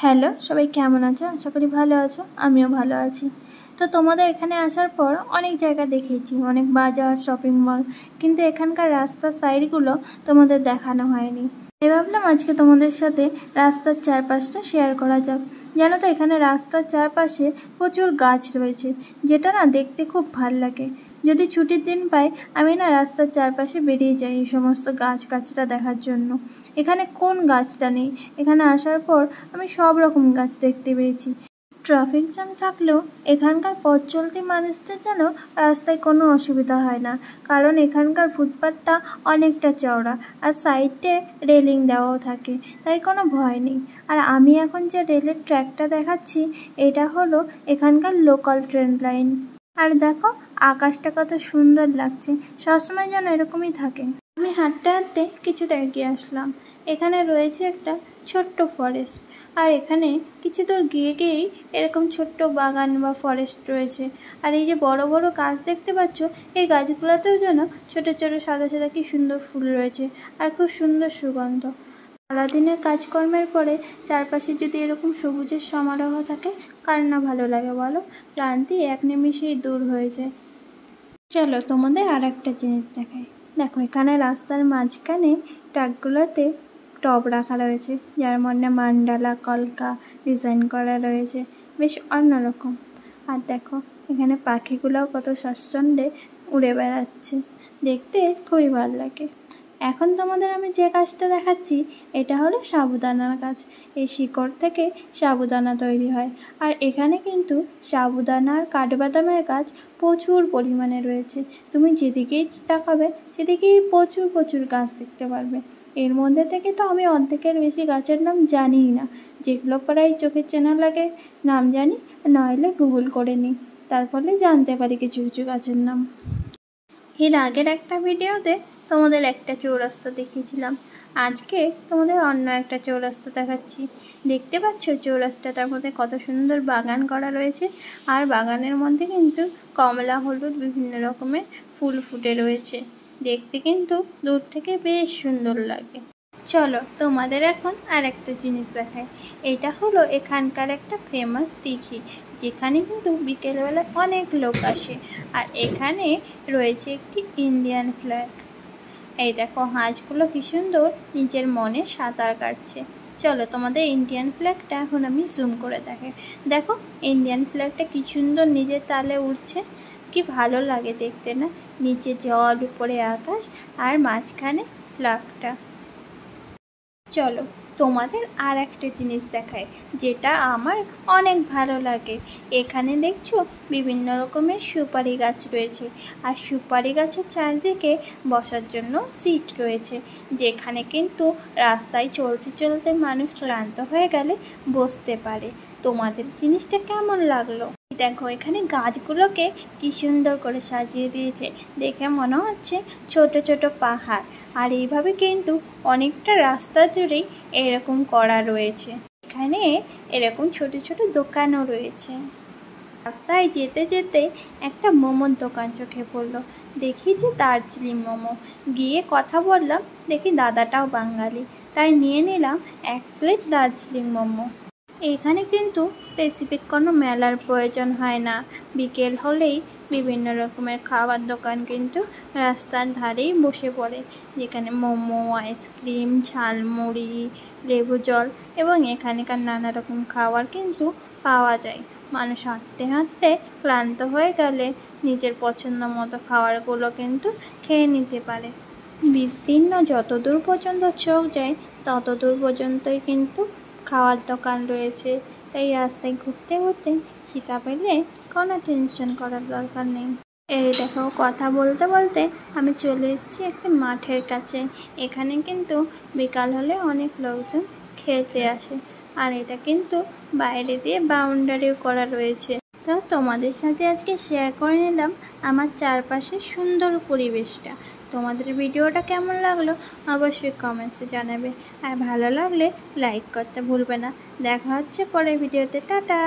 Hello, সবাই কেমন আছো? আশা করি ভালো আছো। আমিও ভালো আছি। তো তোমাদের এখানে আসার পর অনেক জায়গা দেখেছি, অনেক বাজার, শপিং মল, কিন্তু এখানকার রাস্তার সাইডগুলো তোমাদের দেখানো হয়নি। তাই ভাবলাম আজকে তোমাদের সাথে রাস্তার চারপাশটা শেয়ার করা যাক। জানো তো, এখানে রাস্তার চারপাশে প্রচুর গাছ রয়েছে, যেটা না দেখতে খুব ভাল লাগে। যদি ছুটির দিন পাই, আমি না রাস্তার চারপাশে বেরিয়ে যাই এই সমস্ত গাছটা দেখার জন্য। এখানে কোন গাছটা নেই? এখানে আসার পর আমি সব রকম গাছ দেখতে পেয়েছি। ট্রাফিক জ্যাম থাকলেও এখানকার পথ চলতি মানুষদের যেন রাস্তায় কোনো অসুবিধা হয় না, কারণ এখানকার ফুটপাথটা অনেকটা চওড়া আর সাইডে রেলিং দেওয়াও থাকে, তাই কোনো ভয় নেই। আর আমি এখন যে রেলের ট্র্যাকটা দেখাচ্ছি, এটা হলো এখানকার লোকাল ট্রেন লাইন। আর দেখো, আকাশটা কত সুন্দর লাগছে, সবসময় যেন এরকমই থাকে। আমি হাঁটতে হাঁটতে কিছুটা এগিয়ে আসলাম। এখানে রয়েছে একটা ছোট্ট ফরেস্ট, আর এখানে কিছু দূর গিয়েই এরকম ছোট্ট বাগান বা ফরেস্ট রয়েছে। আর এই যে বড় বড় গাছ দেখতে পাচ্ছ, এই গাছগুলোতেও যেন ছোট ছোট সাদা সাদা কি সুন্দর ফুল রয়েছে, আর খুব সুন্দর সুগন্ধ। সারাদিনের কাজকর্মের পরে চারপাশে যদি এরকম সবুজের সমারোহ থাকে, কার না ভালো লাগে বলো? ক্লান্তি এক নিমিষেই দূর হয়ে যায়। চলো তোমাদের আর একটা জিনিস দেখাই। দেখো, এখানে রাস্তার মাঝখানে ট্রাকগুলোতে টব রাখা রয়েছে, যার মধ্যে মান্ডালা কলকা ডিজাইন করা রয়েছে, বেশ অন্যরকম। আর দেখো, এখানে পাখিগুলোও কত স্বাচ্ছন্দ্যে উড়ে বেড়াচ্ছে, দেখতে খুবই ভালো লাগে। এখন তোমাদের আমি যে গাছটা দেখাচ্ছি, এটা হলো সাবুদানার গাছ। এই শিকড় থেকে সাবুদানা তৈরি হয়। আর এখানে কিন্তু সাবুদানার কাঠবাদামের গাছ প্রচুর পরিমাণে রয়েছে। তুমি যেদিকেই তাকাবে সেদিকেই প্রচুর প্রচুর গাছ দেখতে পারবে। এর মধ্যে থেকে তো আমি অর্ধেকের বেশি গাছের নাম জানিই না। যেগুলো প্রায় চোখের চেনা লাগে নাম জানি, নইলে গুগল করে নিই, তার ফলে জানতে পারি কিছু কিছু গাছের নাম। এর আগের একটা ভিডিওতে তোমাদের একটা চৌরাস্তা দেখিয়েছিলাম, আজকে তোমাদের অন্য একটা চৌরাস্তা দেখাচ্ছি। দেখতে পাচ্ছ চৌরাস্তাটার মধ্যে কত সুন্দর বাগান করা রয়েছে, আর বাগানের মধ্যে কিন্তু কমলা হলুদ বিভিন্ন রকমের ফুল ফুটে রয়েছে। দেখতে কিন্তু দূর থেকে বেশ সুন্দর লাগে। চলো তোমাদের এখন আর একটা জিনিস দেখাই। এটা হলো এখানকার একটা ফেমাস দিঘি, যেখানে কিন্তু বিকেলবেলা অনেক লোক আসে। আর এখানে রয়েছে একটি ইন্ডিয়ান ফ্ল্যাগ। এই দেখো, হাঁসগুলো কি সুন্দর নিজের মনে সাঁতার কাটছে। চলো তোমাদের ইন্ডিয়ান ফ্ল্যাগটা এখন আমি জুম করে দেখাই। দেখো, ইন্ডিয়ান ফ্ল্যাগটা কি সুন্দর নিজের তালে উঠছে, কি ভালো লাগে দেখতে না? নিচে জল, উপরে আকাশ, আর মাঝখানে ফ্ল্যাগটা। চলো তোমাদের আর একটা জিনিস দেখায়, যেটা আমার অনেক ভালো লাগে। এখানে দেখছো বিভিন্ন রকমের সুপারি গাছ রয়েছে, আর সুপারি গাছের চারদিকে বসার জন্য সিট রয়েছে, যেখানে কিন্তু রাস্তায় চলতে চলতে মানুষ ক্লান্ত হয়ে গেলে বসতে পারে। তোমাদের জিনিসটা কেমন লাগলো? দেখো, এখানে গাছগুলোকে কি সুন্দর করে সাজিয়ে দিয়েছে, দেখে মনে হচ্ছে ছোট ছোট পাহাড়। আর এইভাবে কিন্তু অনেকটা রাস্তা জুড়েই এরকম করা রয়েছে। এখানে এরকম ছোট ছোট দোকানও রয়েছে। রাস্তায় যেতে যেতে একটা মোমোর দোকান চোখে পড়লো। দেখি যে দার্জিলিং মোমো। গিয়ে কথা বললাম, দেখি দাদাটাও বাঙালি, তাই নিয়ে নিলাম 1 প্লেট দার্জিলিং মোমো। এখানে কিন্তু স্পেসিফিক কোনো মেলার প্রয়োজন হয় না। বিকেল হলেই বিভিন্ন রকমের খাবার দোকান কিন্তু রাস্তার ধারেই বসে পড়ে, যেখানে মোমো, আইসক্রিম, ঝালমুড়ি, লেবু জল এবং এখানকার নানা রকম খাবার কিন্তু পাওয়া যায়। মানুষ হাঁটতে হাঁটতে ক্লান্ত হয়ে গেলে নিজের পছন্দ মতো খাবারগুলো কিন্তু খেয়ে নিতে পারে। বিস্তীর্ণ যতদূর পর্যন্ত চোখ যায় ততদূর পর্যন্তই কিন্তু খাওয়ার দোকান রয়েছে, তাই রাস্তায় ঘুরতে ঘুরতে খিদা পেলে কোনো টেনশন করার দরকার নেই। এই দেখো, কথা বলতে বলতে আমি চলে এসেছি একটা মাঠের কাছে। এখানে কিন্তু বিকাল হলে অনেক লোকজন খেলতে আসে, আর এটা কিন্তু বাইরে দিয়ে বাউন্ডারিও করা রয়েছে। তো তোমাদের সাথে আজকে শেয়ার করে নিলাম আমার চারপাশের সুন্দর পরিবেশটা। তোমাদের ভিডিওটা কেমন লাগলো অবশ্যই কমেন্টসে জানাবে, আর ভালো লাগলে লাইক করতে ভুলবে না। দেখা হচ্ছে পরের ভিডিওতে। টাটা।